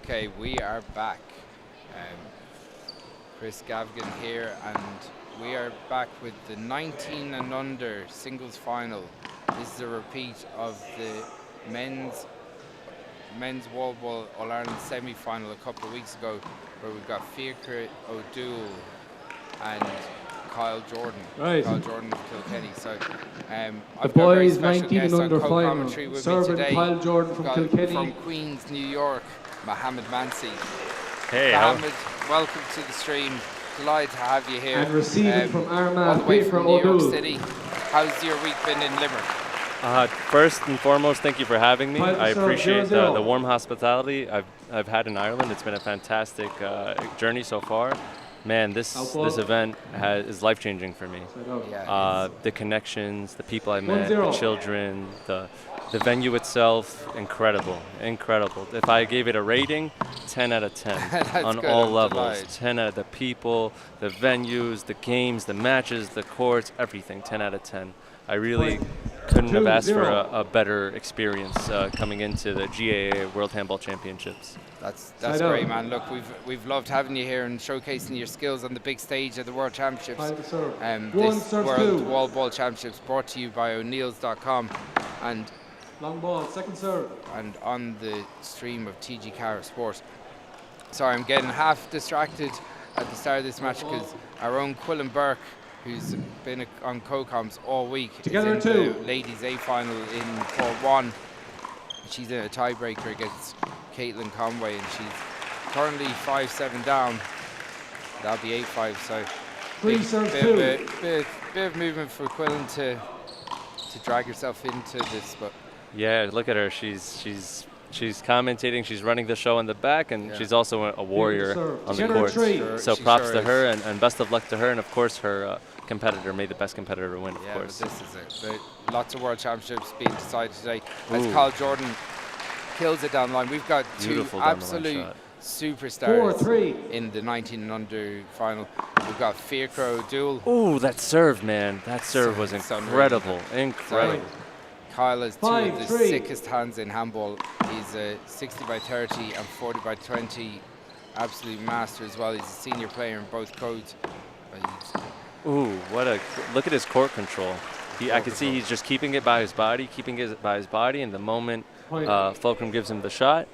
Okay, we are back. Chris Gavigan here, and we are back with the 19 and under singles final. This is a repeat of the men's Wallball All-Ireland semi-final a couple of weeks ago, where we've got Fíachra, ÓDúill and Kyle Jordan. Right. Kyle Jordan of Kilkenny. So the I've got a very boys special 19 guest and on under co-commentary final. with me Serving today. Kyle Jordan from Kilkenny. From Queens, New York, Mohammed Mansi. Hey, Mohammed, welcome to the stream. Delighted to have you here. And receiving from all Armagh, the way Fíachra, from New York ÓDúill. City. How's your week been in Limerick? First and foremost, thank you for having me. I appreciate 0-0. the warm hospitality I've had in Ireland. It's been a fantastic journey so far. Man, this event is life-changing for me. The connections, the people I met, the children, the venue itself, incredible. If I gave it a rating, 10 out of 10 on all levels. 10 out of the people, the venues, the games, the matches, the courts, everything, 10 out of 10. I really couldn't have asked for a better experience coming into the GAA World Handball Championships. That's great, man. Look, we've loved having you here and showcasing your skills on the big stage of the World Championships. This World Wallball Championships brought to you by O'Neills.com and long ball, second serve. And on the stream of TG Cara Sport. Sorry, I'm getting half distracted at the start of this match because our own Quillen Burke, who's been on co-coms all week, is in the ladies A final in Court 1. She's in a tiebreaker against Caitlin Conway, and she's currently 5-7 down. That'll be 8-5, so bit of movement for Quillen to drag herself into this. But yeah, look at her. She's commentating. She's running the show in the back, and she's also a warrior on the court. So props to her, and best of luck to her, and of course her competitor. May the best competitor win, of course. But this is it. Lots of World Championships being decided today. As Kyle Jordan kills it down the line. We've got two absolute superstars in the 19 and under final. We've got Fíachra, ÓDúill. Ooh, that serve, man. That serve was incredible. Incredible. Kyle has two of the sickest hands in handball. He's a 60 by 30 and 40 by 20 absolute master as well. He's a senior player in both codes. Ooh, look at his court control. I can see he's just keeping it by his body, and the moment Fulcrum gives him the shot,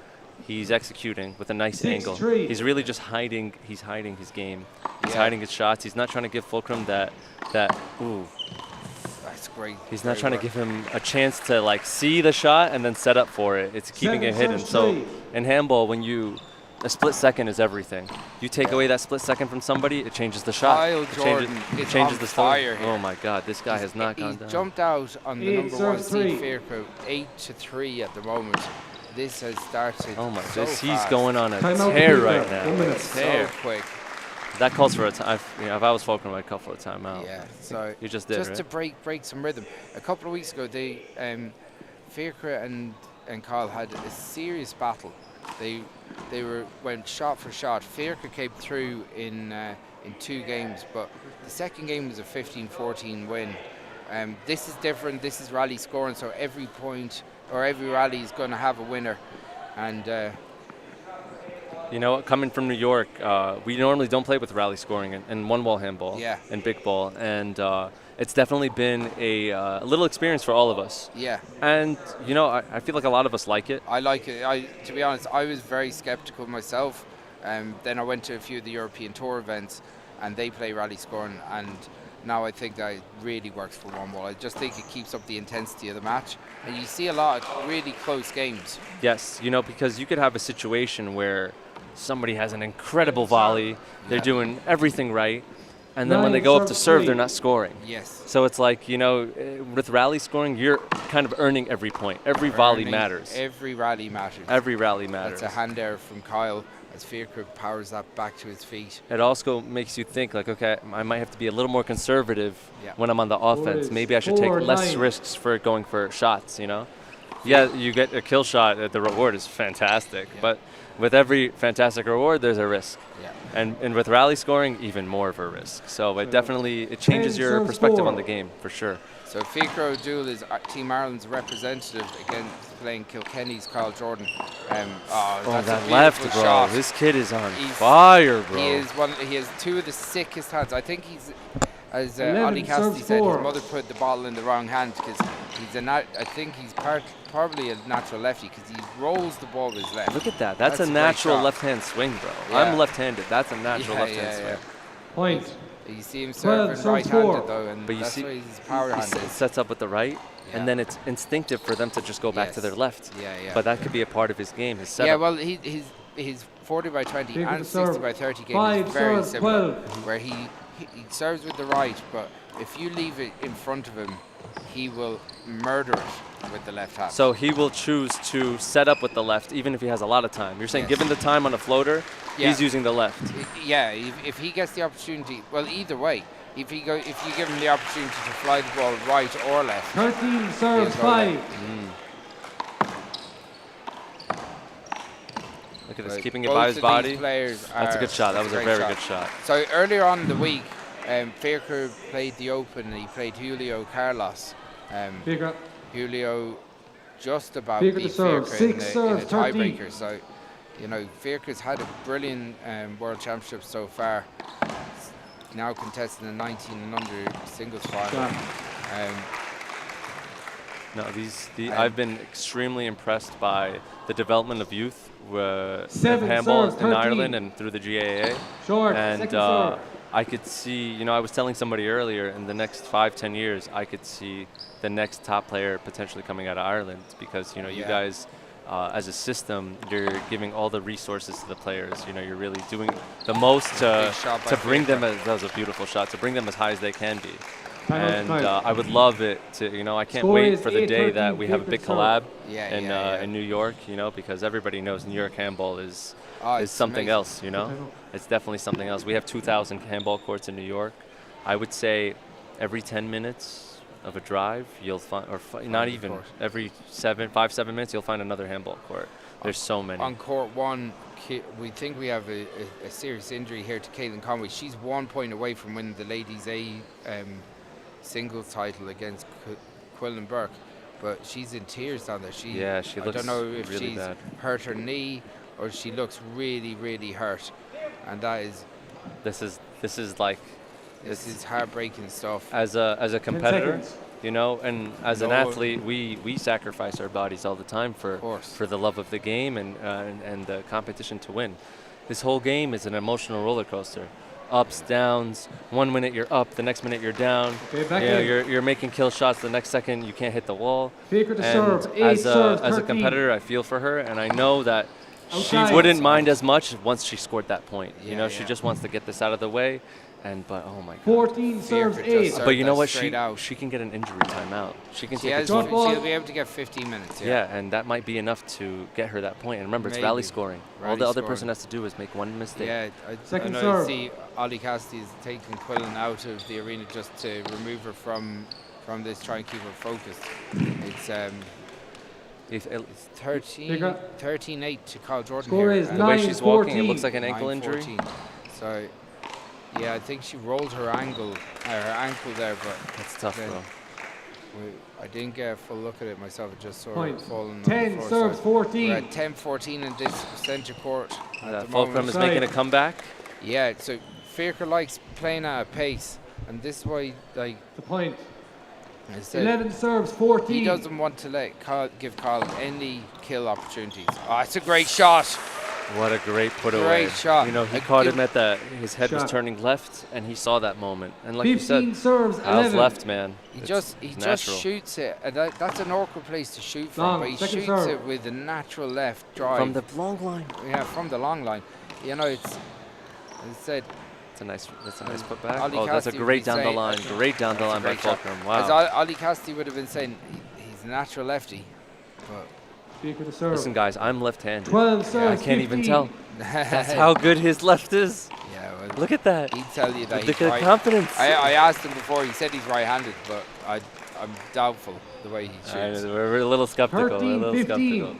he's executing with a nice angle. He's really just hiding his game. He's hiding his shots. He's not trying to give Fulcrum that ooh. That's great. He's not trying to give him a chance to see the shot and then set up for it. It's keeping it hidden. So in handball, a split second is everything. You take away that split second from somebody, it changes the shot. Kyle Jordan it changes the story. Here. Oh my God, this guy has not gone down. He jumped out on the number 1 seed Fíachra, 8-3 at the moment. This has started. Oh my so goodness, he's fast. going on a tear right now. 1 minute. So quick. That calls for a time. If I was Fulcrum, I'd call for a timeout. Yeah, so you just did, just right? to break some rhythm. A couple of weeks ago, Fíachra and Kyle had a serious battle. They went shot for shot. Fíachra came through in 2 games, but the second game was a 15-14 win. This is different. This is rally scoring, so every point or every rally is going to have a winner. And you know, coming from New York, we normally don't play with rally scoring in one-wall handball and big ball, and it's definitely been a little experience for all of us. Yeah. And you know, I feel like a lot of us like it. I like it. To be honest, I was very skeptical myself. Then I went to a few of the European Tour events, and they play rally scoring, and now I think that it really works for one ball. I just think it keeps up the intensity of the match, and you see a lot of really close games. Yes, you know, because you could have a situation where somebody has an incredible volley, they're doing everything right, and then when they go up to serve, they're not scoring. Yes. So it's like, you know, with rally scoring, you're kind of earning every point. Every volley matters. Every rally matters. Every rally matters. That's a hand error from Kyle as Fíachra powers that back to his feet. It also makes you think, like, okay, I might have to be a little more conservative when I'm on the offense. Maybe I should take less risks for going for shots, you know? Yeah, you get a kill shot, the reward is fantastic. But with every fantastic reward, there's a risk. Yeah. And with rally scoring, even more of a risk. So it definitely changes your perspective on the game, for sure. So Fíachra ÓDúill is Team Ireland's representative against playing Kilkenny's Carl Jordan. That's that a left, beautiful bro. shot. This kid is on fire, bro. He has two of the sickest hands. I think he's, as Ollie Cassidy said, his mother put the bottle in the wrong hand because I think he's probably a natural lefty because he rolls the ball with his left. Look at that. That's a natural left-hand swing, bro. Yeah. I'm left-handed. That's a natural left-hand swing. Point. You see him serving right-handed though, and but that's why he's power-handed. He sets up with the right, and then it's instinctive for them to just go back to their left. But that could be a part of his game, his setup. Yeah, well, his 40 by 20 and 60 by 30 game is very similar, where he serves with the right, but if you leave it in front of him, he will murder it with the left hand. So he will choose to set up with the left, even if he has a lot of time. You're saying given the time on a floater, he's using the left. Yeah, if he gets the opportunity, well, either way, if you give him the opportunity to fly the ball right or left. 13 serves 5. Look at this, keeping it by his body. That's a good shot. That was a very good shot. So earlier on in the week, Fíachra played the Open. He played Julio Carlos. Julio just about beat Fíachra in a tiebreaker. So, you know, Fíachra's had a brilliant World Championship so far. He's now contesting the 19&U singles final. I've been extremely impressed by the development of youth of handball in Ireland and through the GAA. And I could see, I was telling somebody earlier, in the next 5-10 years, I could see the next top player potentially coming out of Ireland because, you guys, as a system, you're giving all the resources to the players. You're really doing the most to bring them, that was a beautiful shot, to bring them as high as they can be. And I would love it to, I can't wait for the day that we have a big collab in New York, because everybody knows New York handball is something else, It's definitely something else. We have 2,000 handball courts in New York. I would say every 10 minutes of a drive, you'll find, or not even, every 7 minutes, you'll find another handball court. There's so many. On court 1, we think we have a serious injury here to Caitlin Conway. She's 1 point away from winning the ladies A singles title against Quillen Burke, but she's in tears down there. She looks I don't know if really she's bad. hurt her knee or she looks really, really hurt, and that is. This is heartbreaking stuff. As a competitor, and as an athlete, we sacrifice our bodies all the time for the love of the game and the competition to win. This whole game is an emotional roller coaster. Ups, downs. 1 minute you're up, the next minute you're down. You're making kill shots. The next second you can't hit the wall. And as a competitor, I feel for her, and I know that she wouldn't mind as much once she scored that point. She just wants to get this out of the way. But oh my God. 14 serves 8. But you know what? She can get an injury timeout. She'll be able to get 15 minutes. Yeah, and that might be enough to get her that point. And remember, it's rally scoring. All the other person has to do is make one mistake. Yeah, I know. See, Ollie Cassidy is taking Quillen out of the arena just to remove her from this, try and keep her focused. It's 13-8 to Carl Jordan Score here. is the way she's walking, it looks like an ankle injury. So. Yeah, I think she rolled her ankle there, but that's tough, bro. I didn't get a full look at it myself. It just sort of fallen. 10 serves 14. We're at 10-14 in this centre court. Fulcrum is making a comeback. Yeah, so Fíachra likes playing at a pace, and this is why, like the point. 11 serves 14. He doesn't want to give Carl any kill opportunities. Oh, it's a great shot. What a great put away. Great shot. He caught him at his head was turning left, and he saw that moment. And like you said, serves Al's left, man. He just shoots it. And that's an awkward place to shoot from, but he shoots it with a natural left drive. From the long line. Yeah, from the long line. It's, as I said, that's a nice putback. That's a great down the line. Great down the line by Fulcrum. Wow. As Ollie Cassidy would have been saying, he's a natural lefty. But listen, guys, I'm left-handed. 12 serves, I can't even tell. That's how good his left is. Yeah, well, look at that. He'd tell you that. Look at the confidence. I asked him before. He said he's right-handed, but I'm doubtful the way he shoots. We're a little skeptical. 13-15.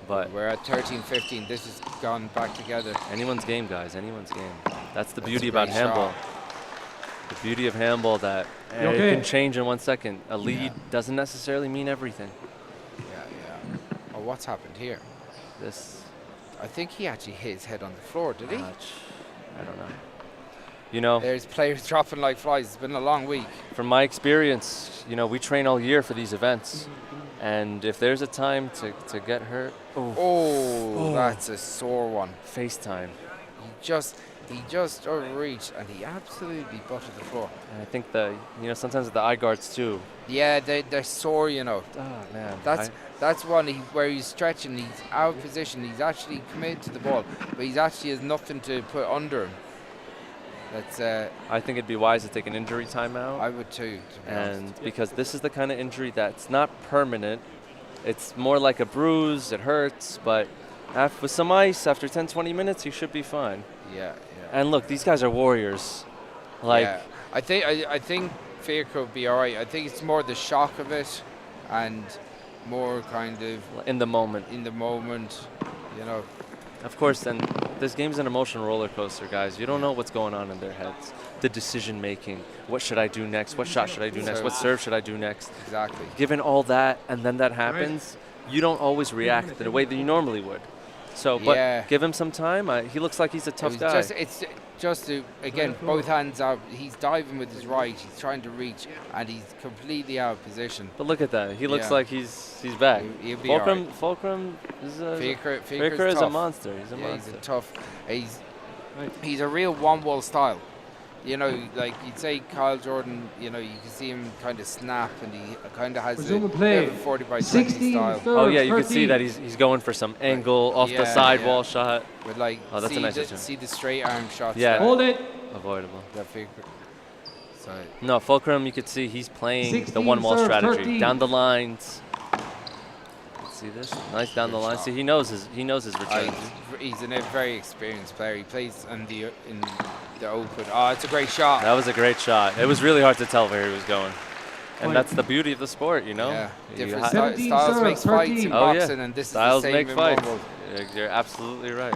But we're at 13-15. This has gone back together. Anyone's game, guys. Anyone's game. That's the That's beauty a about great handball. shot. The beauty of handball that it can change in 1 second. A lead doesn't necessarily mean everything. Yeah. Oh, what's happened here? I think he actually hit his head on the floor, did he? I don't know. You know, there's players dropping like flies. It's been a long week. From my experience, you know, we train all year for these events. And if there's a time to get hurt, that's a sore one. FaceTime. He just overreached and he absolutely buttered the floor. And I think sometimes the eye guards too. Yeah, they're sore, you know. Oh man. That's one where he's stretching. He's out of position. He's actually committed to the ball, but he's actually has nothing to put under him. I think it'd be wise to take an injury timeout. I would too, to be honest. Because this is the kind of injury that's not permanent. It's more like a bruise. It hurts, but with some ice, after 10, 20 minutes, you should be fine. Yeah. And look, these guys are warriors. I think Fíachra will be all right. I think it's more the shock of it, and more kind of in the moment. You know. Of course, and this game's an emotional roller coaster, guys. You don't know what's going on in their heads. The decision making. What should I do next? What shot should I do next? What serve should I do next? Exactly. Given all that, and then that happens, you don't always react the way that you normally would. So, but give him some time. He looks like he's a tough guy. It's just again, both hands out. He's diving with his right. He's trying to reach, and he's completely out of position. But look at that. He looks like he's back. He'll be Fulcrum is Fíachra is a monster. He's a monster. He's a tough. He's a real one-wall style. You know, like you'd say Kyle Jordan, you know, you can see him kind of snap, and he kind of has a 40 by 20 style. Oh yeah, you can see that he's going for some angle off the sidewall shot. With like, that's a nice see the straight arm shots. Yeah, hold it. Avoidable. No, Fulcrum, you could see he's playing the one-wall strategy 13. down the lines. See this? Nice down the line. See, he knows his return. He's a very experienced player. He plays in the open. Oh, it's a great shot. That was a great shot. It was really hard to tell where he was going. And that's the beauty of the sport, you know? Yeah. Different styles make fights in boxing, and this styles is the same make fights. in You're absolutely right.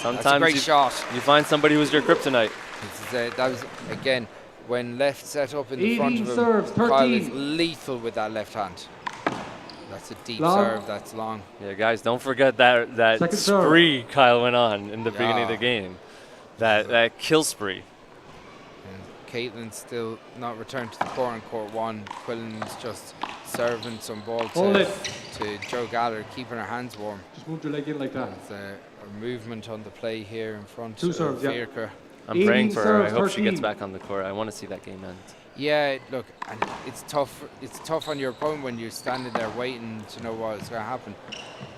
Sometimes that's a great shot. You find somebody who's your kryptonite. That was, again, when left set up in the front of him, serves, Kyle is lethal with that left hand. That's a deep serve, that's long. Yeah, guys, don't forget that spree Kyle went on in the beginning of the game. That kill spree. And Caitlin's still not returned to the court in court one. Quillen's just serving some ball to Joe Galler, keeping her hands warm. Just move your leg in like that. There's a movement on the play here in front Two of serves, Fíachra. I'm praying for her. I hope she gets back on the court. I want to see that game end. Yeah, look, and it's tough. It's tough on your opponent when you're standing there waiting to know what's going to happen.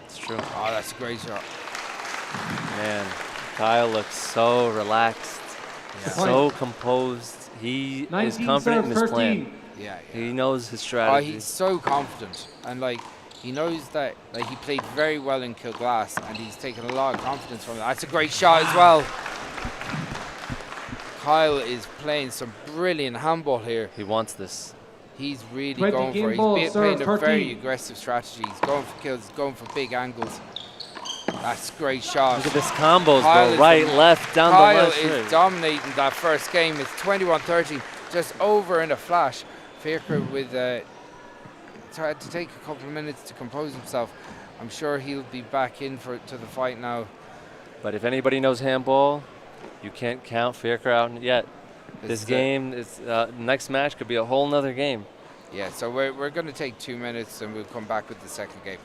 It's true. Oh, that's a great shot. Man, Kyle looks so relaxed, so composed. He is confident in his plan. Yeah. He knows his strategy. Oh, he's so confident, and like he knows that he played very well in Kilglass, and he's taken a lot of confidence from it. That's a great shot as well. Kyle is playing some brilliant handball here. He wants this. He's really going for it. He's playing a very aggressive strategy. He's going for kills, going for big angles. That's a great shot. Look at this combos, bro. Right, left, down the line. Kyle is dominating that first game. It's 21-13, just over in a flash. Fíachra with had to take a couple of minutes to compose himself. I'm sure he'll be back in to the fight now. But if anybody knows handball, you can't count Fíachra out yet. This game, next match could be a whole nother game. Yeah, so we're going to take 2 minutes and we'll come back with the second game.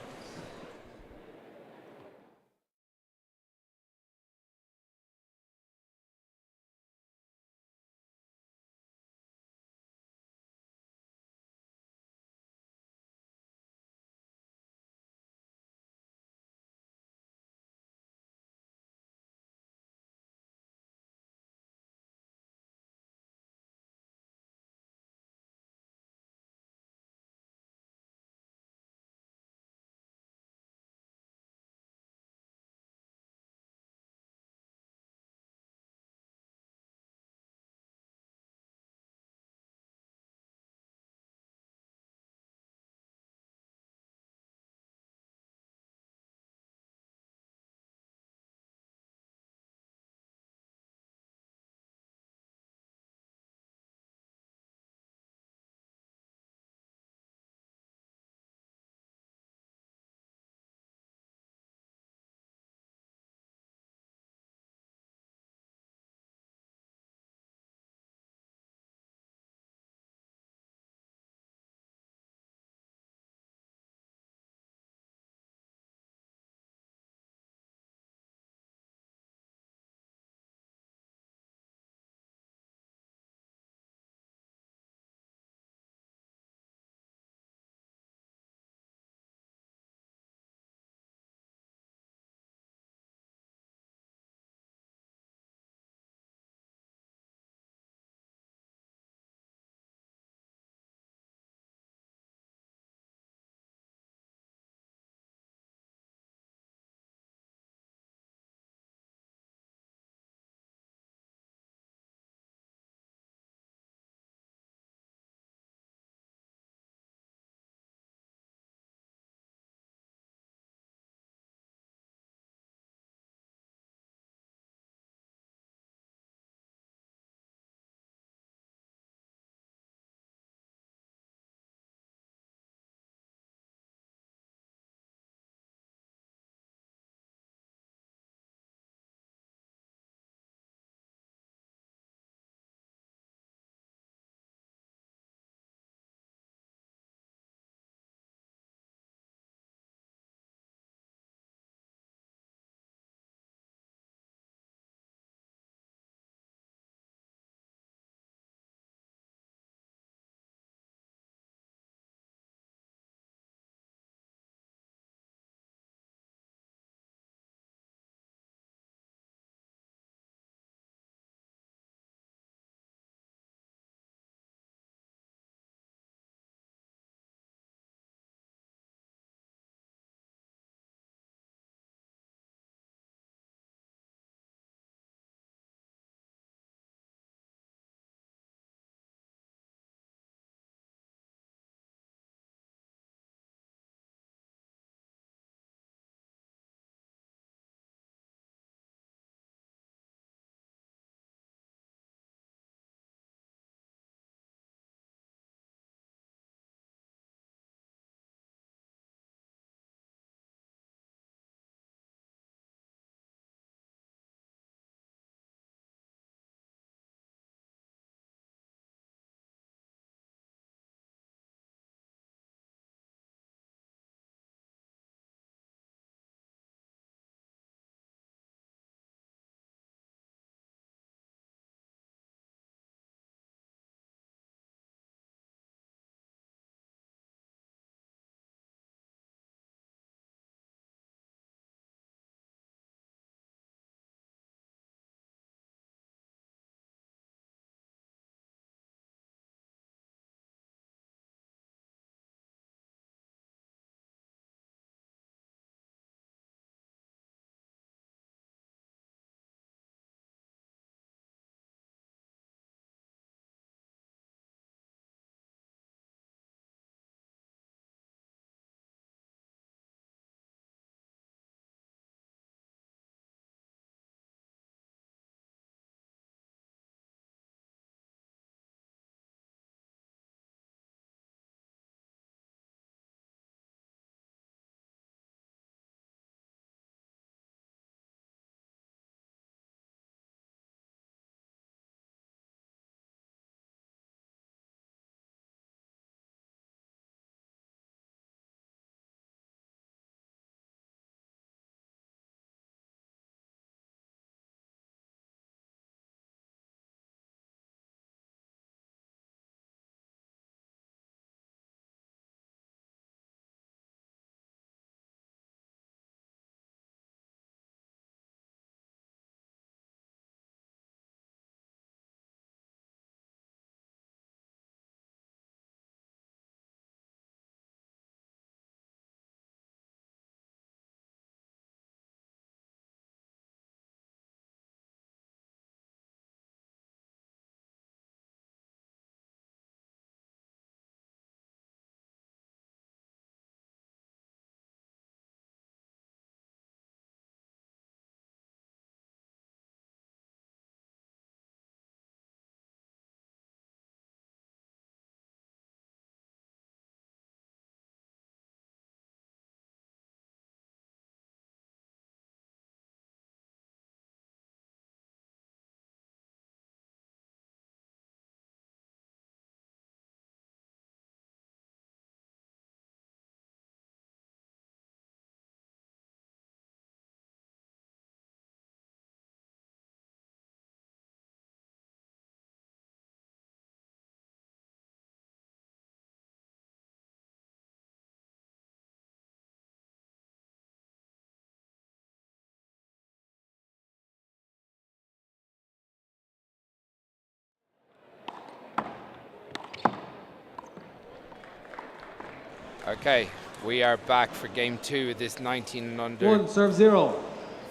Okay, we are back for game 2 of this 19 and under 1 serve 0.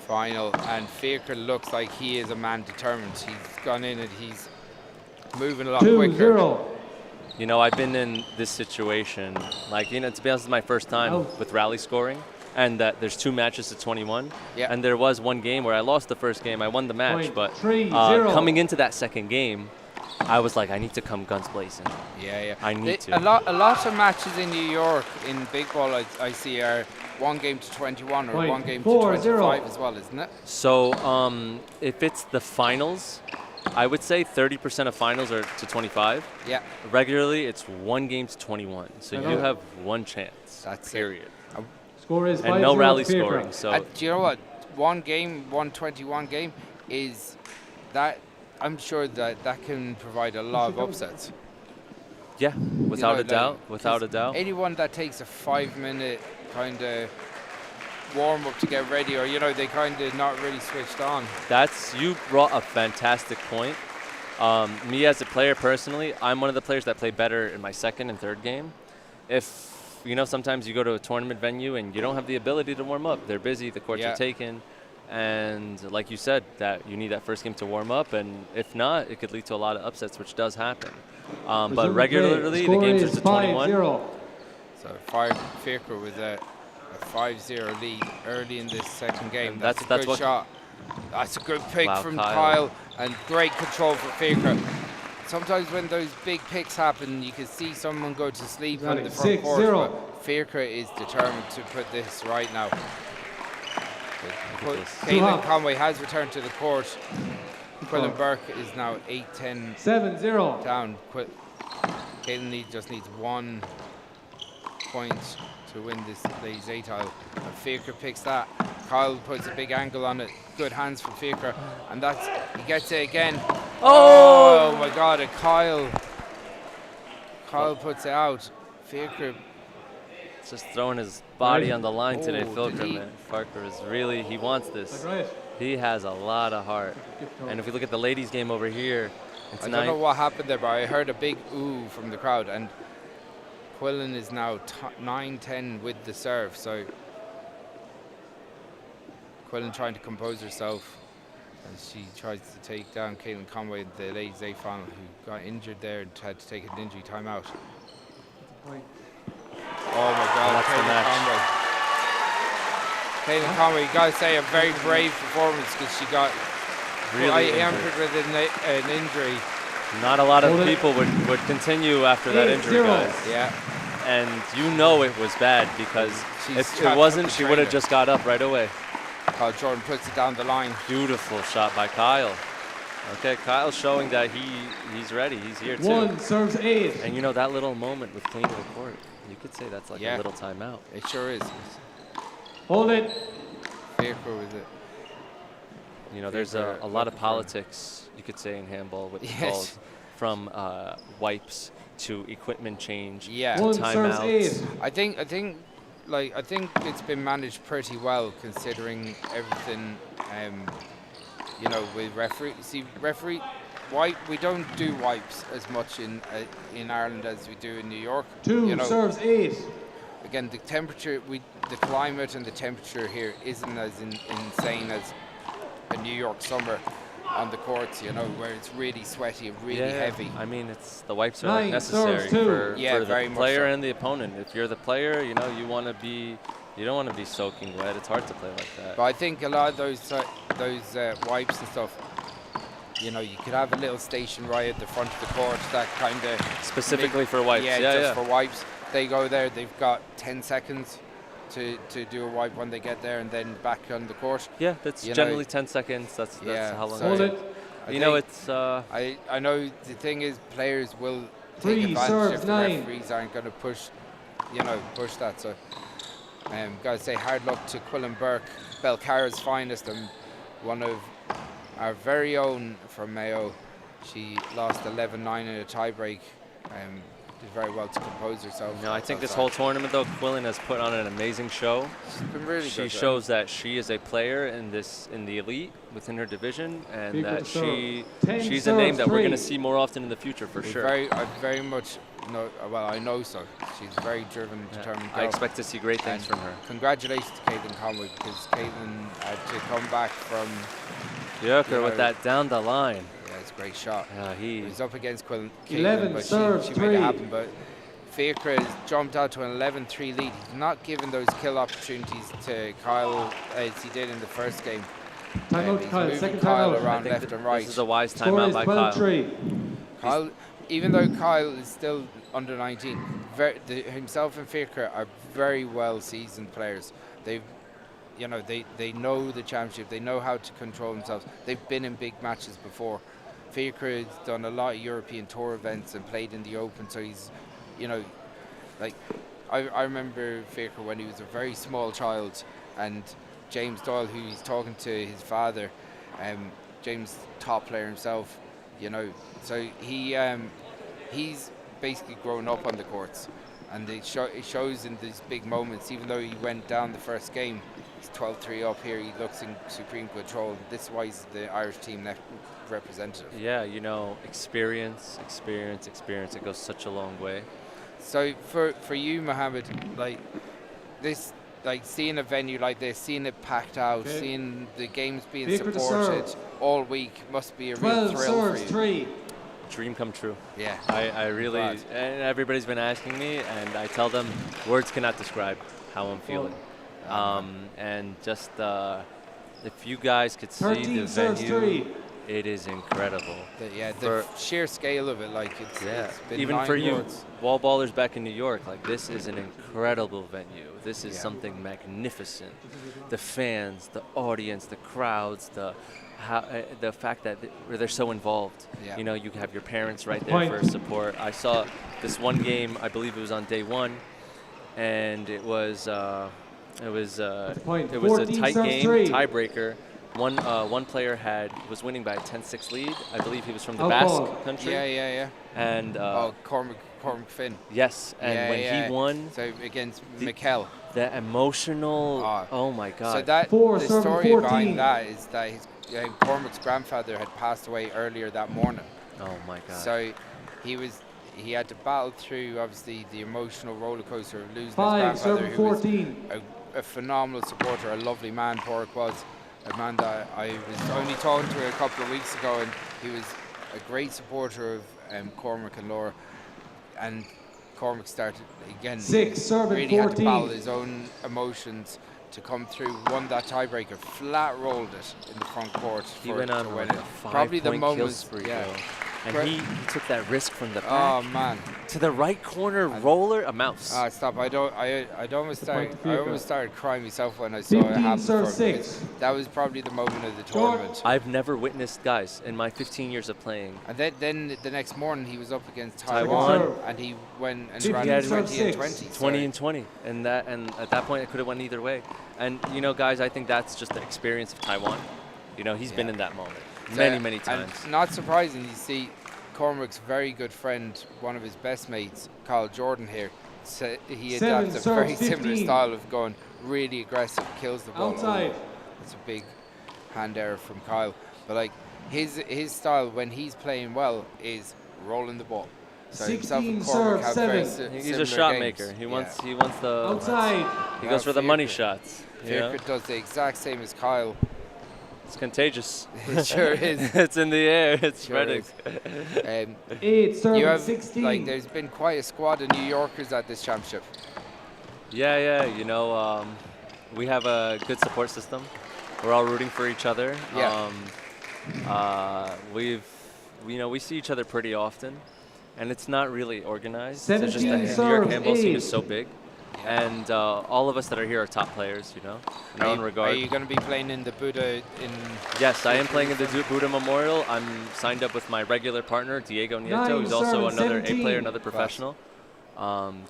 final, and Fíachra looks like he is a man determined. He's gone in and he's moving a lot 2 quicker. 0. You know, I've been in this situation, like, you know, to be honest, it's my first time Out. with rally scoring, and that there's 2 matches to 21. Yeah. And there was one game where I lost the first game, I won the match, Point but 3-0. coming into that second game, I was like, I need to come guns blazing. Yeah. I need to. A lot of matches in New York in big ball I see are 1 game to 21 or Point 1 game to 4-0. 25 as well, isn't it? So if it's the finals, I would say 30% of finals are to 25. Yeah. Regularly, it's 1 game to 21. So you have 1 chance. That's it. period. Score is 5-0. And no rally Fíachra. scoring. So Do you know what? 1 game, 121 game is that. I'm sure that can provide a lot of upsets. yeah, without know, a doubt, like, without a doubt. Anyone that takes a 5-minute kind of warm up to get ready, or they kind of not really switched on. You brought a fantastic point. Me as a player personally, I'm one of the players that play better in my second and third game. If sometimes you go to a tournament venue and you don't have the ability to warm up. They're busy, the courts are taken. And like you said, that you need that first game to warm up, and if not, it could lead to a lot of upsets, which does happen. But regularly, the games are to 21. 5-0. So Fíachra with a 5-0 lead early in this second game. And That's a good shot. That's a good pick Wow, from Kyle. Kyle, and great control for Fíachra. Sometimes when those big picks happen, you can see someone go to sleep on the front court. 6-0. But Fíachra is determined to put this right now. Look at this. Caitlin Conway has returned to the court. Quillen Burke is now 8-10 7-0. down. Caitlin just needs 1 point to win this ladies 8-tile. And Fíachra picks that. Kyle puts a big angle on it. Good hands from Fíachra. And he gets it again. Oh my God, and Kyle puts it out. Fíachra. Just throwing his body on the line today, Oh, did he? Fíachra, man. Fíachra is really, he wants this. That's right. He has a lot of heart. And if you look at the ladies' game over here, it's I don't know what happened there, but I heard a big ooh from the crowd. And Quillen is now 9-10 with the serve. So Quillen trying to compose herself as she tries to take down Caitlin Conway in the ladies' A final, who got injured there and had to take an injury timeout. Oh my God, that's the Caitlin match. Conway. Caitlin Conway, you gotta say, a very brave performance, because she got really hampered with an injury. Not a lot of people would continue after that injury, 8-0. guys. Yeah. And it was bad, because She's if trapped it wasn't, up the she would have trainer. just got up right away. Kyle Jordan puts it down the line. Beautiful shot by Kyle. Okay, Kyle's showing that he's ready. He's here too. 1 serves 8. And that little moment with cleaning the court, you could say that's like a little timeout. It sure is. Hold it. Fíachra with it. There's a lot of politics, you could say, in handball with the calls, from wipes to equipment change Yeah. to 1 serves 8. timeouts. I think it's been managed pretty well, considering everything. With referee. See, we don't do wipes as much in Ireland as we do in New York. 2 serves 8. Again, the temperature, the climate and the temperature here isn't as insane as a New York summer on the courts, where it's really sweaty and really heavy. I mean, the wipes are 9 necessary serves 2. for very the much player so. and the opponent. If you're the player, you don't want to be soaking wet. It's hard to play like that. But I think a lot of those wipes and stuff, you could have a little station right at the front of the court that kind of Specifically for wipes. just for wipes. They go there, they've got 10 seconds to do a wipe when they get there, and then back on the court. Yeah, that's generally 10 seconds. That's how long. Hold it. It's. I know the thing is, players will take 3 advantage serves if the 9. referees aren't going to push that. So, gotta say hard luck to Quillen Burke, Belcara's finest, and one of our very own from Mayo. She lost 11-9 in a tiebreak. did very well to compose herself. No, I think this whole tournament, though, Quillen has put on an amazing show. She's been really She good. shows that she is a player in the elite within her division, and that she's a name that we're going to see more often in the future for sure. I very much know. Well, I know so. She's a very driven, determined girl. I expect to see great things from her. Congratulations to Caitlin Conway, because Caitlin had to come back from Fíachra with that down the line. Yeah, it's a great shot. He was up against Caitlin, 11 but serves, she made it happen. But Fíachra has jumped out to an 11-3 lead. He's not given those kill opportunities to Kyle as he did in the first game. Timeout, Kyle. Second Kyle timeout. around left and right. This is a wise timeout by Kyle. Kyle, even though Kyle is still under 19, himself and Fíachra are very well seasoned players. They've, they know the championship. They know how to control themselves. They've been in big matches before. Fíachra has done a lot of European Tour events and played in the Open, so he's, I remember Fíachra when he was a very small child, and James Doyle, who he's talking to his father, James, top player himself, so he's basically grown up on the courts, and it shows in these big moments. Even though he went down the first game, he's 12-3 up here, he looks in supreme control. This is why he's the Irish team representative. Yeah, experience, it goes such a long way. So for you, Mohammed, seeing a venue like this, seeing it packed out, seeing the games being supported all week must be a real thrill for you. Dream come true. Yeah. I really, and everybody's been asking me, and I tell them words cannot describe how I'm feeling. And just if you guys could see the venue, it is incredible. The sheer scale of it, it's been even for you, boards. Wallballers back in New York, this is an incredible venue. This is something magnificent. The fans, the audience, the crowds, the fact that they're so involved. Yeah. You have your parents right there for support. I saw this one game, I believe it was on day one, and it was a tight game, tiebreaker. One player was winning by a 10-6 lead. I believe he was from the Basque country. Yeah. And Cormac Finn. Yes, and when he won, so against Mikel. The emotional. Oh my God. So the story behind that is that Cormac's grandfather had passed away earlier that morning. Oh my God. So he had to battle through, obviously, the emotional roller coaster of losing his grandfather, who was a phenomenal supporter, a lovely man. Porrick was a man that I was only talking to a couple of weeks ago, and he was a great supporter of Cormac and Laura. And Cormac started again. Really had to battle his own emotions to come through. Won that tiebreaker, flat rolled it in the front court. He went on a probably the kill spree, and he took that risk from the back. Oh man! To the right corner roller, a mouse. Stop! I almost started crying myself when I saw it happen. That was probably the moment of the tournament. I've never witnessed, guys, in my 15 years of playing. And then the next morning he was up against Taiwan, and he went and ran 20-20. 20-20, and at that point it could have went either way. And guys, I think that's just the experience of Taiwan. He's been in that moment many times. And not surprising, you see, Cormac's very good friend, one of his best mates, Kyle Jordan here, he adapts a very similar style of going really aggressive, kills the ball. Outside. It's a big hand error from Kyle. But his style when he's playing well is rolling the ball. So himself and Cormac have very he's a shot maker. He wants the outside. He goes for the money shots. Fíachra does the exact same as Kyle. It's contagious. It sure is. It's in the air. It's spreading. 8-16. There's been quite a squad of New Yorkers at this championship. Yeah. We have a good support system. We're all rooting for each other. Yeah. We see each other pretty often, and it's not really organized. 17 it's just that the New York handball scene is so big. And all of us that are here are top players, in our own regard. Are you going to be playing in the Buddha Yes, I am playing in the Buddha Memorial. I'm signed up with my regular partner, Diego Nieto, who's also another A player, another professional.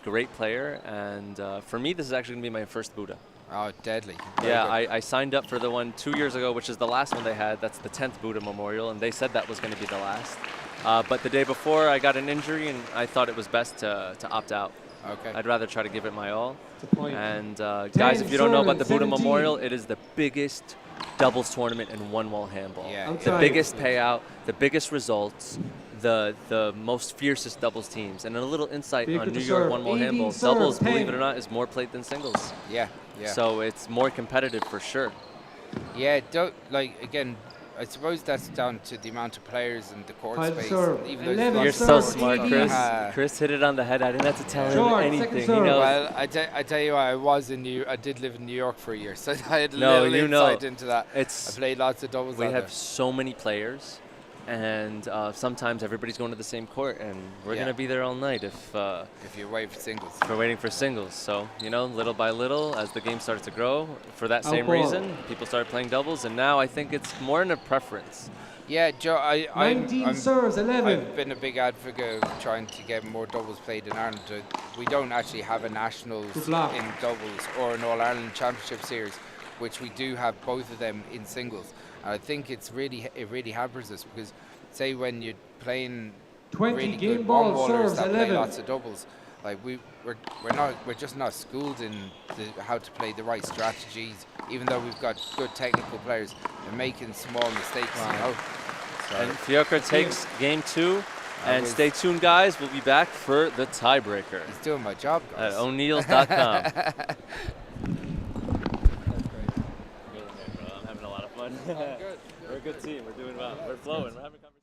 Great player. And for me, this is actually going to be my first Buddha. Oh, deadly. Yeah, I signed up for the one 2 years ago, which is the last one they had. That's the 10th Buddha Memorial, and they said that was going to be the last. But the day before, I got an injury, and I thought it was best to opt out. Okay. I'd rather try to give it my all. Point. And guys, if you don't know about the Buddha 17. Memorial, it is the biggest doubles tournament in one-wall handball. Yeah. The Outside. biggest payout, the biggest results, the most fiercest doubles teams. And a little insight Big on with New the York serve. one-wall 18 handball, serve, doubles, 10. believe it or not, is more played than singles. Yeah. Yeah. So it's more competitive for sure. Yeah. Again, I suppose that's down to the amount of players and the court Five space. serve. And even though 11 You're there's so lots of serve, smart, courts, Chris. Chris hit it on the head. I didn't have to tell Short, him second anything. He serve. knows. Well, I tell you what, I did live in New York for a year, so I had a No, little you know, insight into that. I played lots of doubles. We out have there. so many players, and sometimes everybody's going to the same court, and we're Yeah. going to be there all night if If you're waiting for singles. we're waiting for singles. So, little by little, as the game started to grow, for that same Outball. reason, people started playing doubles, and now I think it's more in a preference. Yeah, Joe, 19 serves, 11. I've been a big advocate of trying to get more doubles played in Ireland. We don't actually have a nationals Good luck. in doubles or an All Ireland Championship series, which we do have both of them in singles. And I think it really hampers us because, say, when you're playing 20 really game good ball one-ballers serves, that play 11. lots of doubles, like we're just not schooled in how to play the right strategies. Even though we've got good technical players, they're making small mistakes. So And Fíachra takes game 2, and was- stay tuned, guys. We'll be back for the tiebreaker he's doing my job, at guys. O'Neills.com. I'm having a lot of fun. Good. We're a good team. We're doing well. We're flowing. We're having conversations.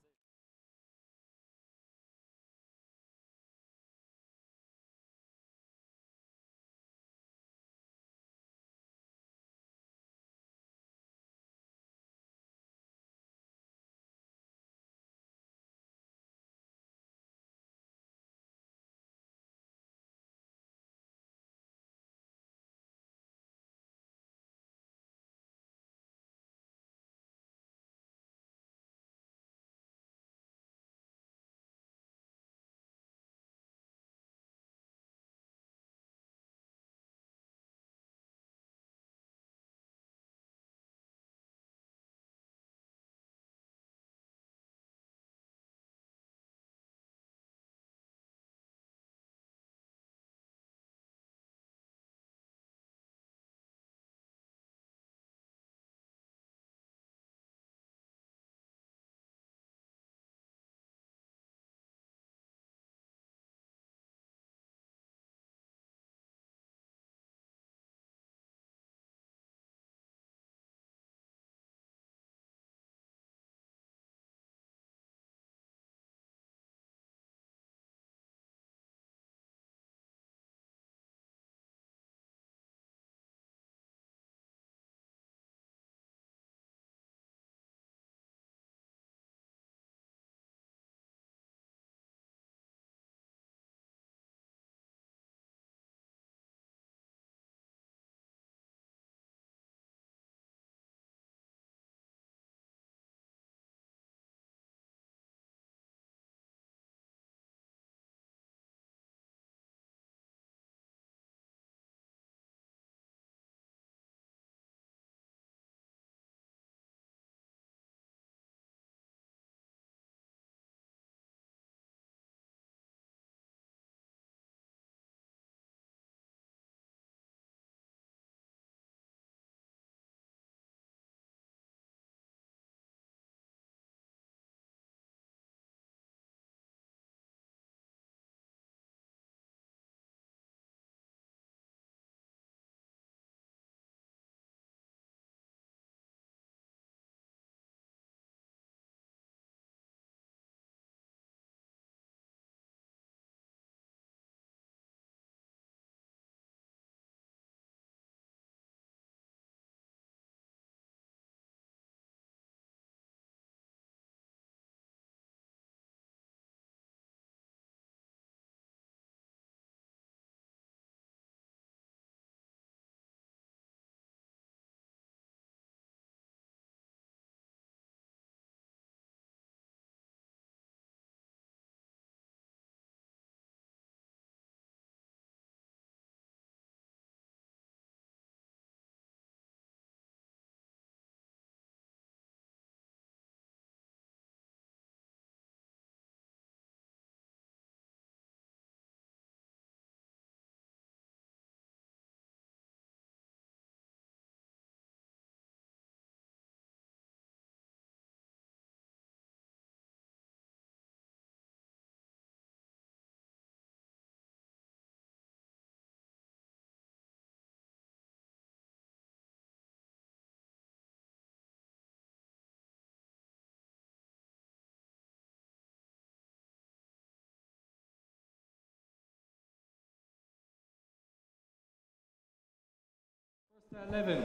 11.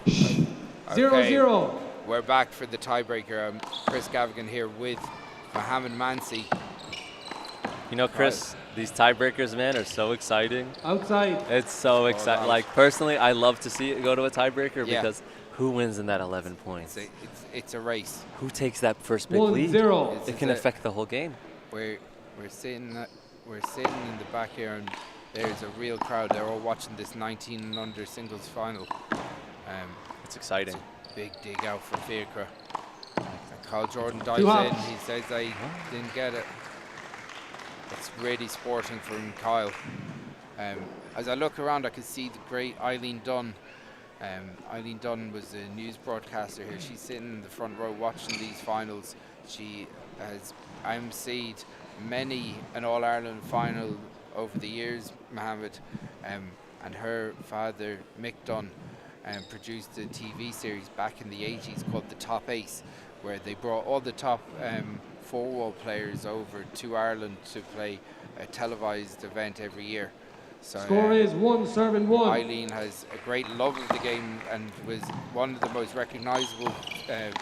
Okay. 0-0. We're back for the tiebreaker. Chris Gavigan here with Mohamed Mansi. You know, Chris, these tiebreakers, man, are so exciting. Outside. It's so exciting. Like, personally, I love to see it go to a tiebreaker because who wins in that 11 points? It's a race. Who takes that first big lead? 1-0. It can affect the whole game. We're sitting in the back here, and there's a real crowd. They're all watching this 19&U singles final. It's exciting. It's a big dig out for Fíachra. Kyle Jordan dives in. He says I didn't get it. It's really sporting from Kyle. As I look around, I can see the great Eileen Dunn. Eileen Dunn was a news broadcaster here. She's sitting in the front row watching these finals. She has emceed many an All-Ireland final over the years, Mohammed. And her father, Mick Dunn, produced a TV series back in the 80s called The Top Ace, where they brought all the top four-wall players over to Ireland to play a televised event every year. So, Score is 1-1. Eileen has a great love of the game and was one of the most recognisable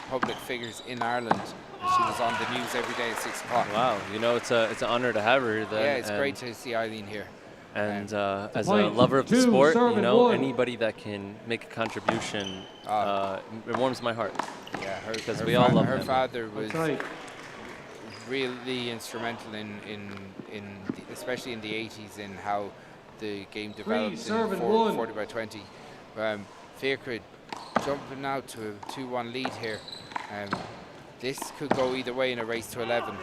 public figures in Ireland. And she was on the news every day at 6 o'clock. Wow, you know, it's an honor to have her. Yeah, it's great to see Eileen here. And as a lover of the sport, you know, anybody that can make a contribution, it warms my heart. Yeah, because we all love her him. father was really instrumental in especially in the 80s, in how the game developed in 40 by 20. Fíachra jumping now to a 2-1 lead here. This could go either way in a race to 11.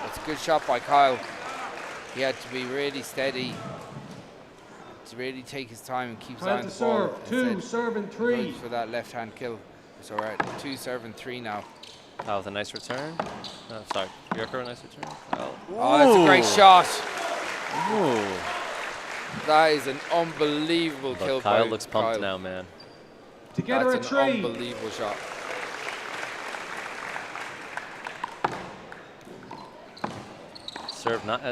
It's a good shot by Kyle. He had to be really steady, to really take his time and keep on the ball. 2 serve and 3. Goes for that left-hand kill. So we're at 2 serve and 3 now. Oh, with a nice return. Sorry, Fíachra, a nice return. Oh, that's a great shot. Ooh. That is an unbelievable kill. Kyle looks pumped now, man. Together that's a 3. An unbelievable shot. Serve not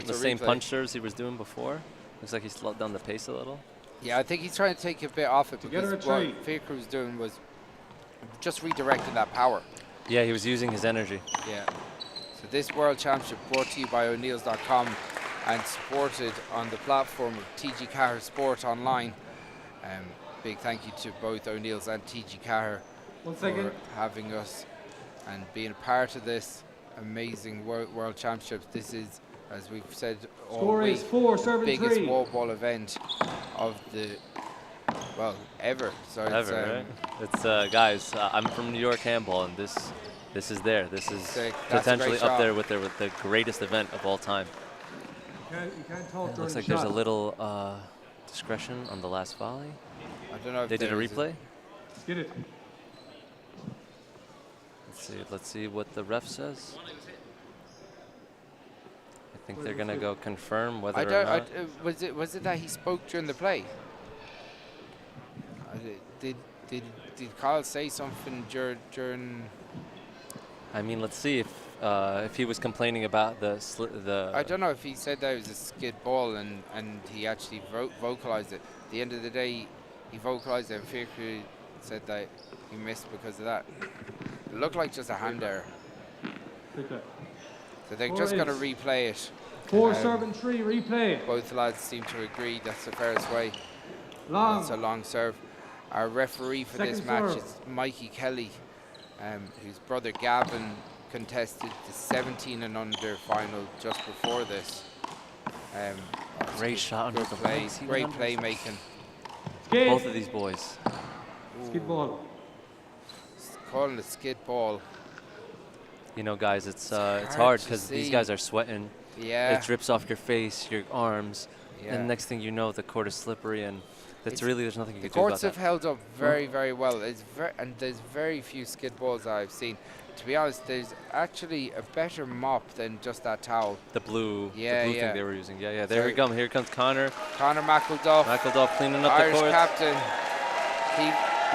the same punchers he was doing before. Looks like he slowed down the pace a little. Yeah, I think he's trying to take a bit off it, because what Fíachra was doing was just redirecting that power. Yeah, he was using his energy. Yeah. So this World Championship brought to you by O'Neills.com and supported on the platform of TG Cahir Sport Online. Big thank you to both O'Neills and TG Cahir for having us and being a part of this amazing World Championship. This is, as we've said all week, the biggest wallball event of the, ever. So right? It's guys, I'm from New York handball, and this is there. This is potentially up there with the greatest event of all time. You can't talk during looks like the there's shot. a little discretion on the last volley. I don't know if they did a replay. Let's get it. Let's see what the ref says. I think they're gonna go confirm whether or not. Was it that he spoke during the play? Did Kyle say something during? I mean, let's see if he was complaining about the. I don't know if he said that it was a skid ball and he actually vocalized it. At the end of the day, he vocalized it, and Fíachra said that he missed because of that. It looked like just a hand error. So they're just going to replay it. 4 serve and 3 replay. Both lads seem to agree that's the fairest way. Long. It's a long serve. Our referee for this match is Mikey Kelly, whose brother Gavin contested the 17&U final just before this. Great shot under the play, great playmaking. Both of these boys. Skid ball. Calling it skid ball. You know, guys, it's hard because these guys are sweating. Yeah. It drips off your face, your arms, Yeah. and the next thing you know, the court is slippery, and there's nothing you can do about that. The courts have held up very, very well. And there's very few skid balls that I've seen. To be honest, there's actually a better mop than just that towel. The blue thing they were using. Yeah. There we go. Here comes Connor. Connor McElduff. McElduff cleaning up Irish the court. captain.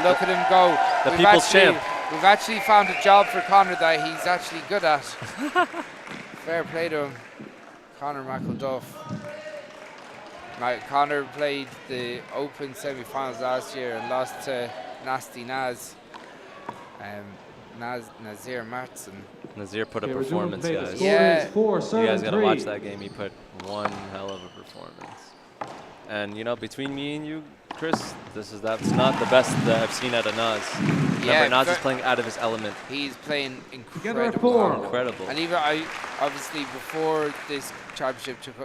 Look at him go. The people's champ. We've actually found a job for Connor that he's actually good at. Fair play to him. Connor McElduff. Connor played the Open semi-finals last year and lost to Nasty Naz. Nazir Matson. Nazir put a performance, guys. Yeah. You guys gotta watch that game. He put one hell of a performance. And you know, between me and you, Chris, that's not the best that I've seen out of Naz. Remember, Naz is playing out of his element. He's playing incredible. And even obviously before this championship took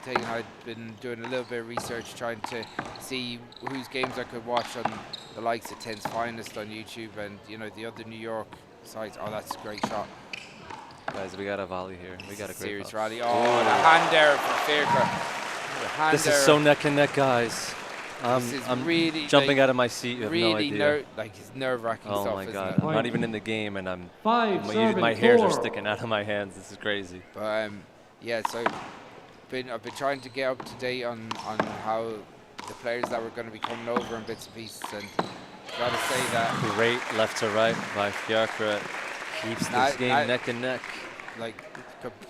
taken, I'd been doing a little bit of research trying to see whose games I could watch on the likes of 10's Finest on YouTube and the other New York sites. Oh, that's a great shot. Guys, we got a volley here. We got a great serious rally. Oh, the hand there for Fíachra. This is so neck and neck, guys. I'm really jumping out of my seat. You have no idea. It's nerve-wracking stuff. Oh my God! I'm not even in the game, and my my hairs are sticking out of my hands. This is crazy. But yeah, so I've been trying to get up to date on how the players that were going to be coming over in bits and pieces, and gotta say that great left to right by Fíachra keeps this game neck and neck. Like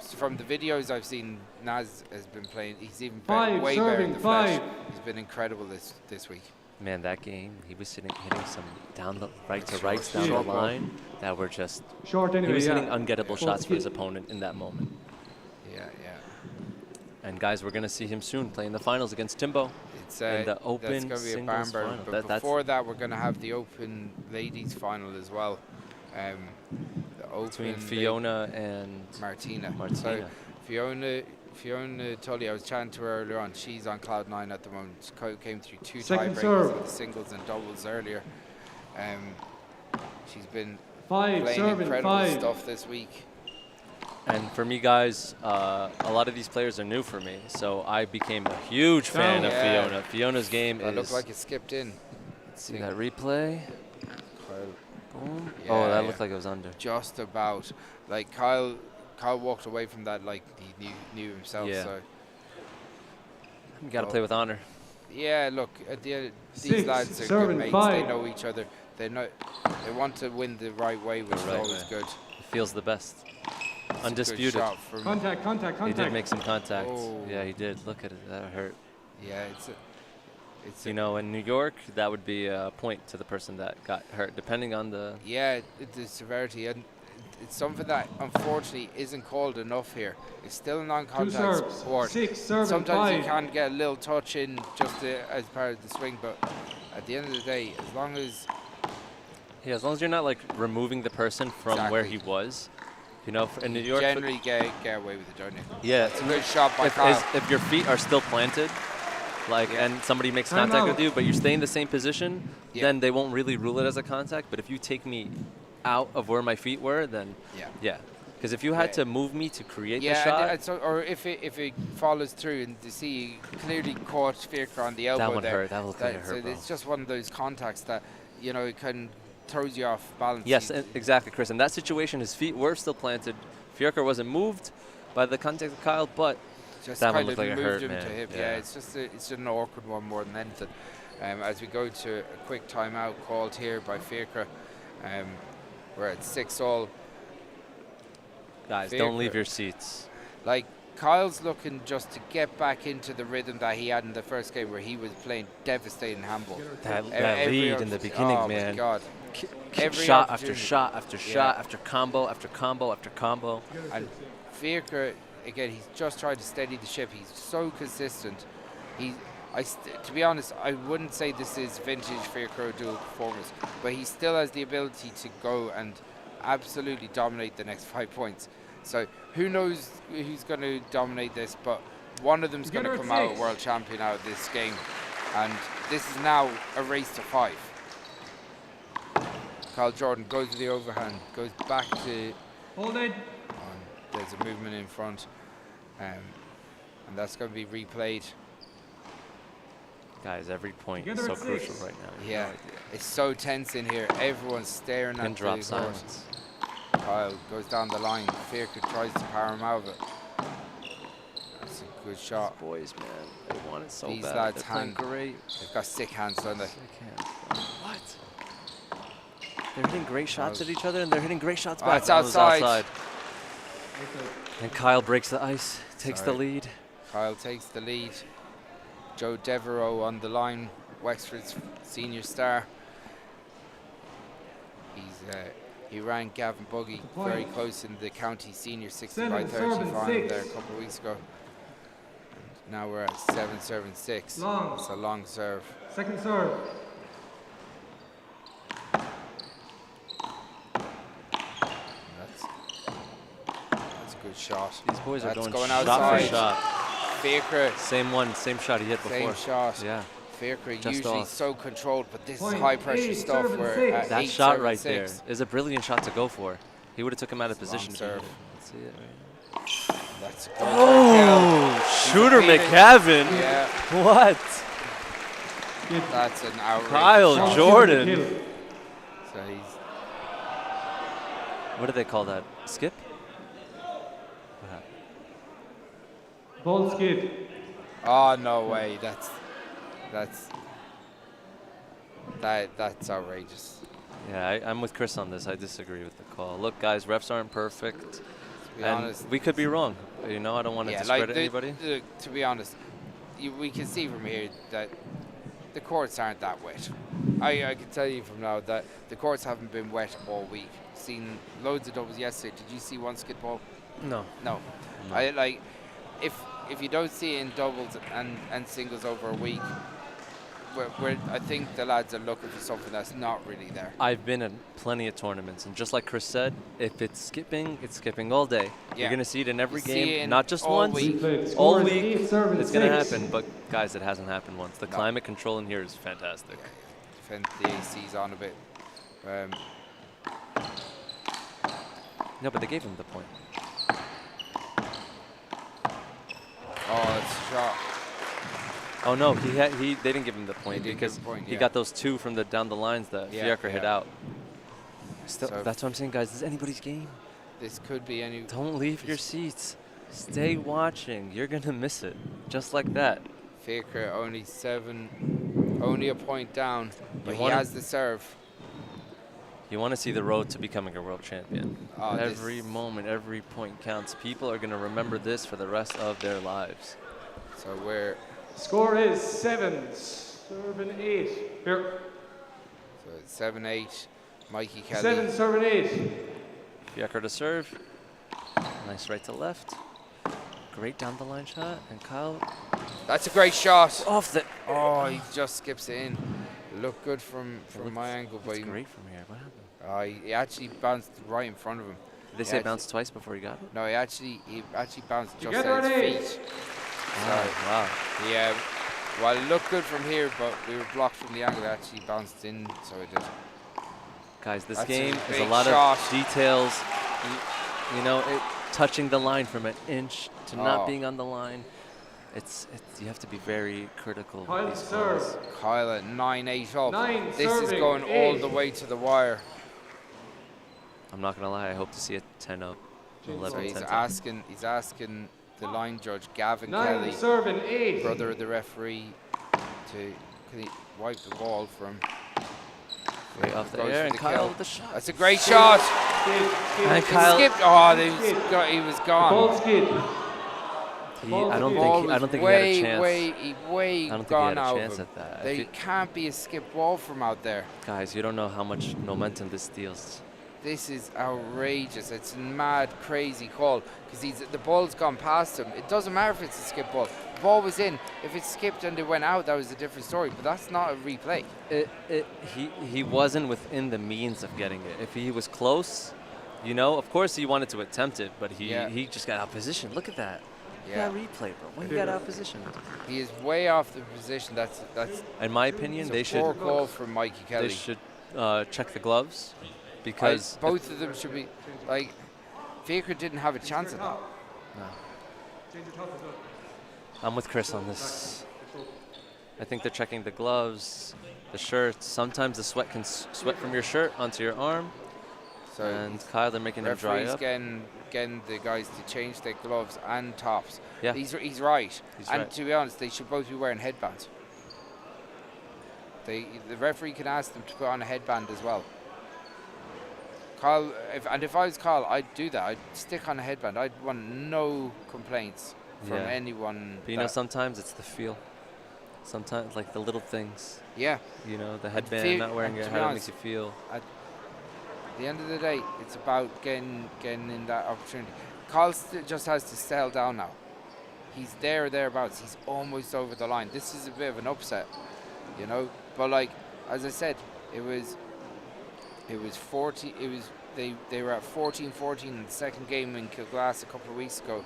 from the videos I've seen, Naz has been playing. He's even been way better in the flesh. He's been incredible this week. Man, that game he was hitting some down the rights down the line that were just short. Anyway, he was hitting ungettable shots for his opponent in that moment. Yeah. And guys, we're gonna see him soon play in the finals against Timbo. It's in the Open that's gonna be a singles barn final. But before that, we're gonna have the Open ladies final as well. The Open between Fiona and Martina. So Fiona Tully, I was chatting to her earlier on. She's on cloud 9 at the moment. She came through 2 tiebreakers in the singles and doubles earlier. She's been playing incredible stuff this week. And for me, guys, a lot of these players are new for me, so I became a huge fan of Fiona. Fiona's game It looked like it skipped in. Let's see that replay. Boom. Yeah, oh, that looked like it was under. Just about. Like Kyle walked away from that like he knew himself. Yeah. So you got to play with honor. Yeah, look, at the end, these lads are good mates. They know each other. They want to win the right way, which is always good. It feels the best. It's undisputed. Contact. He did make some contact. Oh. Yeah, he did. Look at it. That hurt. Yeah, it's in New York, that would be a point to the person that got hurt, depending on the... Yeah, the severity. And it's something that, unfortunately, isn't called enough here. It's still a non-contact sport. Sometimes you can get a little touch in just as part of the swing, but at the end of the day, as long as... Yeah, as long as you're not, like, removing the person from where he was. In New York... Generally get away with it, don't you? Yeah. It's a good shot by Kyle. If your feet are still planted... and somebody makes contact with you, but you stay in the same position, then they won't really rule it as a contact. But if you take me out of where my feet were, then because if you had to move me to create the shot, or if it follows through and you see you clearly caught Fíachra on the elbow, that would hurt. That would hurt. So it's just one of those contacts that it can throws you off balance. Yes, exactly, Chris. In that situation, his feet were still planted. Fíachra wasn't moved by the contact of Kyle, but just that kind one of looked like it hurt, him man. to hip. Yeah, it's just an awkward one more than anything. As we go to a quick timeout called here by Fíachra, we're at 6-all. Guys, don't leave your seats. Like Kyle's looking just to get back into the rhythm that he had in the first game, where he was playing devastating handball. That lead in the beginning, man. Oh my God! Every shot after shot after shot after combo after combo after combo. And Fíachra, again, he's just trying to steady the ship. He's so consistent. To be honest, I wouldn't say this is vintage Fíachra dual performance, but he still has the ability to go and absolutely dominate the next 5 points. So who knows who's going to dominate this, but one of them's going to come out world champion out of this game. And this is now a race to 5. Kyle Jordan goes to the overhand, goes back to... Hold it. There's a movement in front, and that's going to be replayed. Guys, every point is so crucial right now. Yeah, it's so tense in here. Everyone's staring at the horse. Silence. Kyle goes down the line. Fíachra tries to power him out of it. That's a good shot. These boys, man, they want it so These bad. lads They're playing great. They've got sick hands, don't they? Sick hands. What? They're hitting great shots at each other, and they're hitting great shots back. It's outside. And Kyle breaks the ice, takes the lead. Kyle takes the lead. Joe Devereaux on the line, Wexford's senior star. He ran Gavin Buggy very close in the county senior 60-by-30 final there a couple of weeks ago. And now we're at 7-7-6. Long. It's a long serve. Second serve. That's a good shot. These boys are going outside. shot for shot. Fíachra. Same shot he hit before. Same shot. Yeah. Fíachra Just usually off. so controlled, but this is high pressure stuff where at that 8, shot 7, right 6. there is a brilliant shot to go for. He would have took him out of Long position. serve. Let's see it right. That's a good Oh, shooter McGavin. Yeah. What? That's an outrageous Kyle shot. Jordan. So he's What do they call that? Skip? What happened? Ball skid. oh no way. That's outrageous. Yeah, I'm with Chris on this. I disagree with the call. Look, guys, refs aren't perfect. To be And honest, we could be wrong. You know, I don't want to discredit anybody. To be honest, we can see from here that the courts aren't that wet. I can tell you from now that the courts haven't been wet all week. Seen loads of doubles yesterday. Did you see one skid ball? No. No. If you don't see it in doubles and singles over a week, I think the lads are looking for something that's not really there. I've been in plenty of tournaments, and just like Chris said, if it's skipping all day. Yeah. You're going to see it in every You see game, it in not just all once. week. All week, it's going to 6. happen. But, guys, it hasn't happened once. The climate control in here is fantastic. Defend the AC's on a bit. No, but they gave him the point. Oh, it's a shot. Oh, no, they didn't give him the point didn't because give him the point, he yeah. got those 2 from the down the lines that Fíachra hit out. Still, So that's what I'm saying, guys. This is anybody's game. This could be any. Don't leave your seats. Stay watching. You're going to miss it. Just like that. Fíachra only a point down, but he wanna- has the serve. You want to see the road to becoming a world champion. Oh, Every moment, every point counts. People are going to remember this for the rest of their lives. So we're Score is 7. Serving 8. Here. so it's 7-8. Mikey Kelly. 7 serving 8. Fíachra to serve. Nice right to left. Great down the line shot. And Kyle That's a great shot. off the. Oh, he just skips it in. Looked good from my angle, but That's great from here. What happened? he actually bounced right in front of him. Did they say it bounced twice before he got it? No, he actually bounced just get at his ready. feet. Wow. Yeah, well, it looked good from here, but we were blocked from the angle. It actually bounced in, so it did. Guys, this That's a game is a big lot shot. of details. You know, touching the line from an inch to not being on the line. It's you have to be very critical Kyle of these serve. calls. Kyle at 9-8 up. 9 This is serving, going all 8. the way to the wire. I'm not gonna lie, I hope to see it 10 up, So 11, he's 10 up. asking the line judge, Gavin 9 Kelly, serving 8. brother of the referee, can he wipe the ball from. Right off the Goes air, for and the Kyle kill. with the shot. That's a great shot. And He Kyle, skipped. Oh, he was gone. Ball skid. I don't Ball think he had way, a chance. way I don't think he gone had a out chance of him. at that. There can't be a skip ball from out there. Guys, you don't know how much momentum this steals. This is outrageous. It's a mad, crazy call because the ball's gone past him. It doesn't matter if it's a skip ball. The ball was in. If it skipped and it went out, that was a different story. But that's not a replay. He wasn't within the means of getting it. If he was close, you know, of course he wanted to attempt it, but he just got out position. Look at that. Yeah. Look at that replay, bro. When he got out position. He is way off the position. That's In my opinion, it's they a poor should call from Mikey Kelly. they should check the gloves because both of them should be like. Fíachra didn't have a chance at that. I'm with Chris on this. I think they're checking the gloves, the shirts. Sometimes the sweat can sweat from your shirt onto your arm. So And Kyle, they're making him dry referees up. getting the guys to change their gloves and tops. Yeah. He's right. He's And right. to be honest, they should both be wearing headbands. The referee can ask them to put on a headband as well. Kyle, if I was Kyle, I'd do that. I'd stick on a headband. I'd want no complaints from Yeah. anyone. But you know, sometimes it's the feel. Sometimes, like the little things. Yeah. You know, the headband, not wearing it, how it makes you feel. At the end of the day, it's about getting in that opportunity. Kyle just has to settle down now. He's there or thereabouts. He's almost over the line. This is a bit of an upset, you know. But like as I said, it was 40. It was they were at 14-14 in the second game in Kilglass a couple of weeks ago.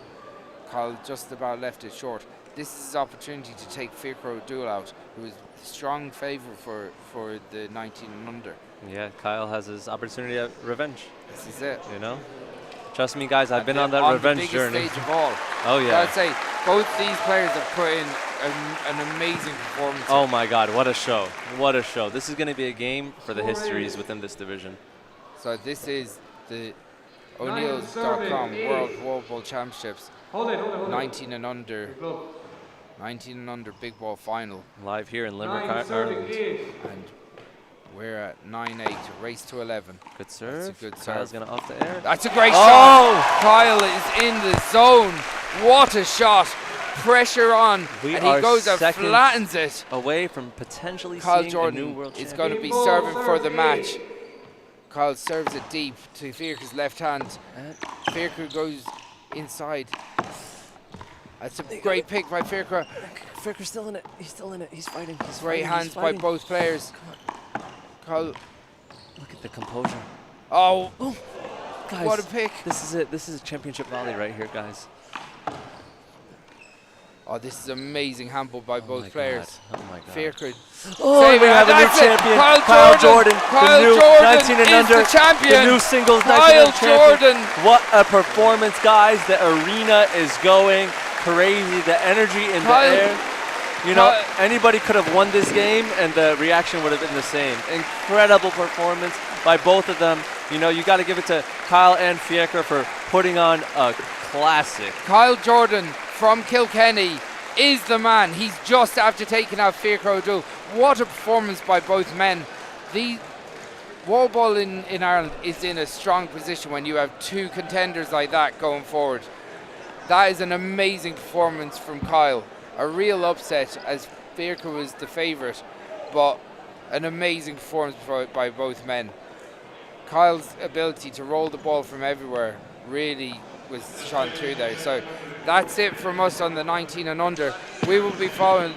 Kyle just about left it short. This is his opportunity to take Fíachra ÓDúill out, who is a strong favourite for the 19 and under. Yeah, Kyle has his opportunity at revenge. This is it. You know? Trust me, guys, I've been on that revenge journey. On the biggest stage of all. Oh, yeah. I'd say both these players have put in an amazing performance. Oh, my God, what a show. What a show. This is going to be a game for the histories within this division. So this is the O'Neills.com World Wallball Championships. 19 and under. 19 and under big ball final. Live here in Limerick, Ireland. And we're at 9-8, race to 11. Good serve. That's a good serve. Kyle's going to off the air. That's a great shot. Kyle is in the zone. What a shot. Pressure on. And he goes and flattens it. Away from potentially Kyle seeing Jordan a new world champion. is going to be serving for the match. Kyle serves it deep to Fíachra's left hand. Fíachra goes inside. That's a great pick by Fíachra. Fíachra's still in it. He's still in it. He's fighting. He's great fighting. hands by both players. Kyle. Look at the composure. Oh, guys, what a pick. This is it. This is a championship volley right here, guys. Oh, this is amazing handball by both players. Oh my God. Fíachra. Oh, we have a new champion. Kyle Jordan, the new 19 and under, the champion. The new singles 19 Kyle and champion. Jordan. What a performance, guys. The arena is going crazy. The energy in the air. You know, anybody could have won this game and the reaction would have been the same. Incredible performance by both of them. You know, you got to give it to Kyle and Fíachra for putting on a classic. Kyle Jordan from Kilkenny is the man. He's just after taking out Fíachra ÓDúill. What a performance by both men. The Wallball in Ireland is in a strong position when you have two contenders like that going forward. That is an amazing performance from Kyle. A real upset as Fíachra was the favourite, but an amazing performance by both men. Kyle's ability to roll the ball from everywhere really was shone through there. So that's it from us on the 19 and under. We will be following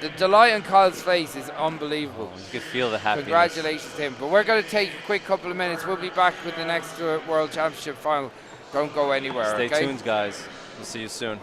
the delight on Kyle's face is unbelievable. You could feel the happiness. Congratulations to him. But we're going to take a quick couple of minutes. We'll be back with the next World Championship final. Don't go anywhere. Stay tuned, guys. We'll see you soon.